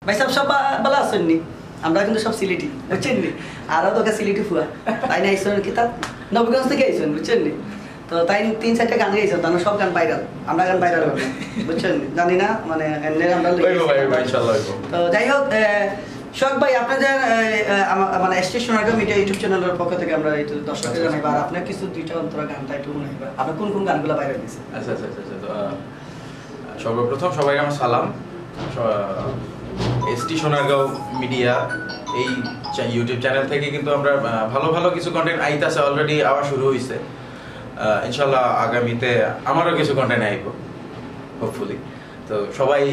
ভাই সব ভালো আছেন নি? আমরা কিন্তু সব সিলেটি বুঝছেন নি, আরও তোকে সিলেটি ফুয়া তাই না আইসন কি তার নবীগঞ্জ থেকে আইসন বুঝছেন নি। তো তাই 3-4টা গান গাইছেন, তার সব গান ভাইরাল, আমরা গান ভাইরাল হবে বুঝছেন জানি না মানে আমরা তো যাই হোক শখ ভাই আপনাদের মানে স্টেশন আগে মিডিয়া ইউটিউব চ্যানেলের পক্ষ থেকে আমরা একটু দর্শকদের জানাই আর আপনার কিছু দুইটা অন্তরা গানটা একটু শোনাইবা, আপনি কোন কোন গানগুলো ভাইরাল দিয়েছেন? আচ্ছা আচ্ছা আচ্ছা তো সর্বপ্রথম সবাইকে আমার সালাম। এসটি সোনারগাঁও মিডিয়া এই ইউটিউব চ্যানেল থেকে কিন্তু আমরা ভালো ভালো কিছু কন্টেন্ট আইতাছে, অলরেডি আবার শুরু হয়েছে। ইনশাল্লাহ আগামীতে আমারও কিছু কন্টেন্ট আইব হোপফুলি। তো সবাই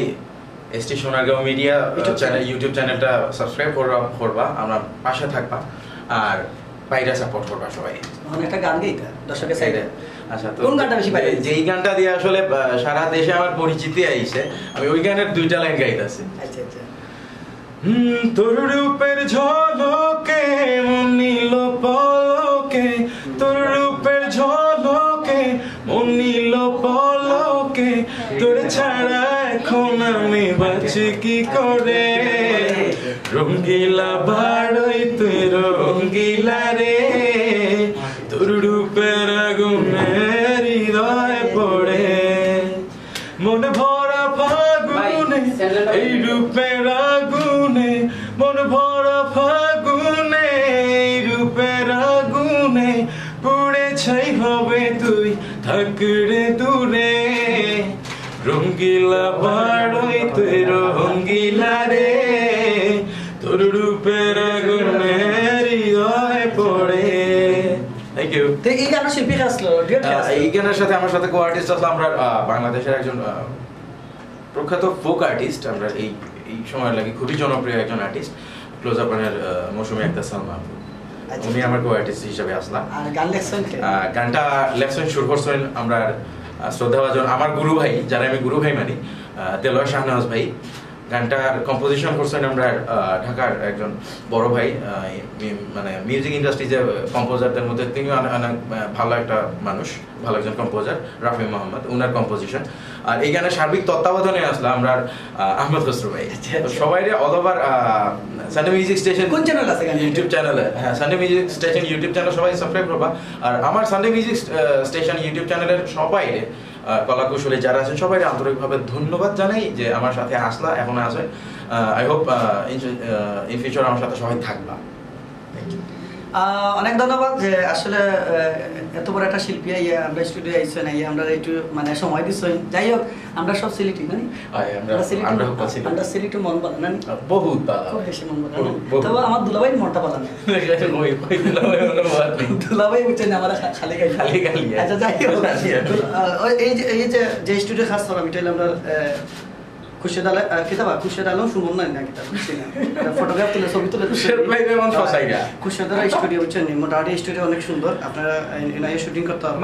ST Sonargaon media channel YouTube চ্যানেলটা সাবস্ক্রাইব করবা, আমরা পাশে থাকবা আর বাইরে সাপোর্ট করবা সবাই। একটা গান গাইতা দর্শকের সাইডে। আচ্ছা তো কোন গানটা বেশি ভাইরাল? যেই গানটা দিয়ে আসলে সারা দেশে আমার পরিচিতি আইছে, আমি ওই গানের 2টা লাইন গাইতাছি। আচ্ছা আচ্ছা। তোর রূপের ঝলকে মন নিল পলকে, তোর রূপের ঝলকে মন নিল পলকে, তোর ছাড়া এখন আমি বাঁচি কি করে, রঙ্গিলা বাড়ই তুই রঙ্গিলা রে, তোর রূপের আগুনে হৃদয় পড়ে, মন ভরা ফাগুনে এই রূপের আগুনে, মন ভরা ফাগুনে এই রূপের আগুনে, পুড়ে ছাই হবে তুই থাকরে দূরে, রঙ্গিলা বাড়ই তুই রঙ্গিলা রে, তোর রূপের আগুনে হৃদয় পড়ে। Thank you. তো এই গানের শিল্পী আসলো, এই গানের সাথে আমার সাথে কো আর্টিস্ট আসলো আমরা বাংলাদেশের একজন প্রখ্যাত ফোক আর্টিস্ট, আমরা এই সময় লাগে খুবই জনপ্রিয় একজন আর্টিস্ট ক্লোজ আপনের মৌসুমী আক্তার সালমা, উনি আমার কো আর্টিস্ট হিসেবে আসলাম। আর গান লেখছেন গানটা লেখছেন সুর করছেন আমরা শ্রদ্ধাভাজন আমার গুরু ভাই, যারা আমি গুরু ভাই মানি, দেলোয়ার শাহনওয়াজ ভাই। গানটার কম্পোজিশন করছেন আমরা ঢাকার একজন বড় ভাই, মানে মিউজিক ইন্ডাস্ট্রিজে কম্পোজারদের মধ্যে তিনিও অনেক ভালো একটা মানুষ, ভালো একজন কম্পোজার, রাফি মোহাম্মদ, উনার কম্পোজিশন। আর এই গানের সার্বিক তত্ত্বাবধানে আসলে আমরা আহমদ খসরু ভাই। সবাই all over Sunday music station কোন চ্যানেল আছে ইউটিউব চ্যানেলে, হ্যাঁ Sunday music station YouTube channel সবাই সাবস্ক্রাইব করবা। আর আমার সানডে মিউজিক স্টেশন ইউটিউব চ্যানেলের সবাই কলাকুশলী যারা আছেন সবাই আন্তরিকভাবে ধন্যবাদ জানাই যে আমার সাথে আসলা, এখন আছে। আই হোপ ইন ফিউচার আমার সাথে সবাই থাকবা। অনেক ধন্যবাদ যে আসলে এত বড় একটা শিল্পী আমরা স্টুডিও আইসেন, আমরা একটু মানে সময় দিচ্ছেন। যাই হোক আমরা সব সিলেটি মানে আমরা সিলেটি মন পালাম না, বহুত খুব বেশি মন পালাম। তবে আমার দুলাভাই মনটা পালাম না, দুলাভাই বুঝছেন আমার খালি খালি খালি। আচ্ছা যাই হোক এই যে স্টুডিও খাস করা আমি আমরা খুশিদ আলম কিতাবা খুশিদ আলম সুমন নাই না কিতাব ফটোগ্রাফ তুলে ছবি তুলে খুশিদ আলম স্টুডিও বুঝছেন, মোটামুটি স্টুডিও অনেক সুন্দর, আপনারা এনআইএ শুটিং করতে হবে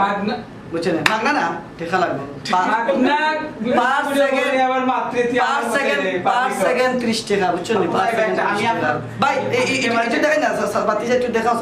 বুঝছেন, মাগনা না দেখা লাগবে পার সেকেন্ড 30 টাকা বুঝছেন ভাই। এই দেখেন না বাতি একটু দেখাও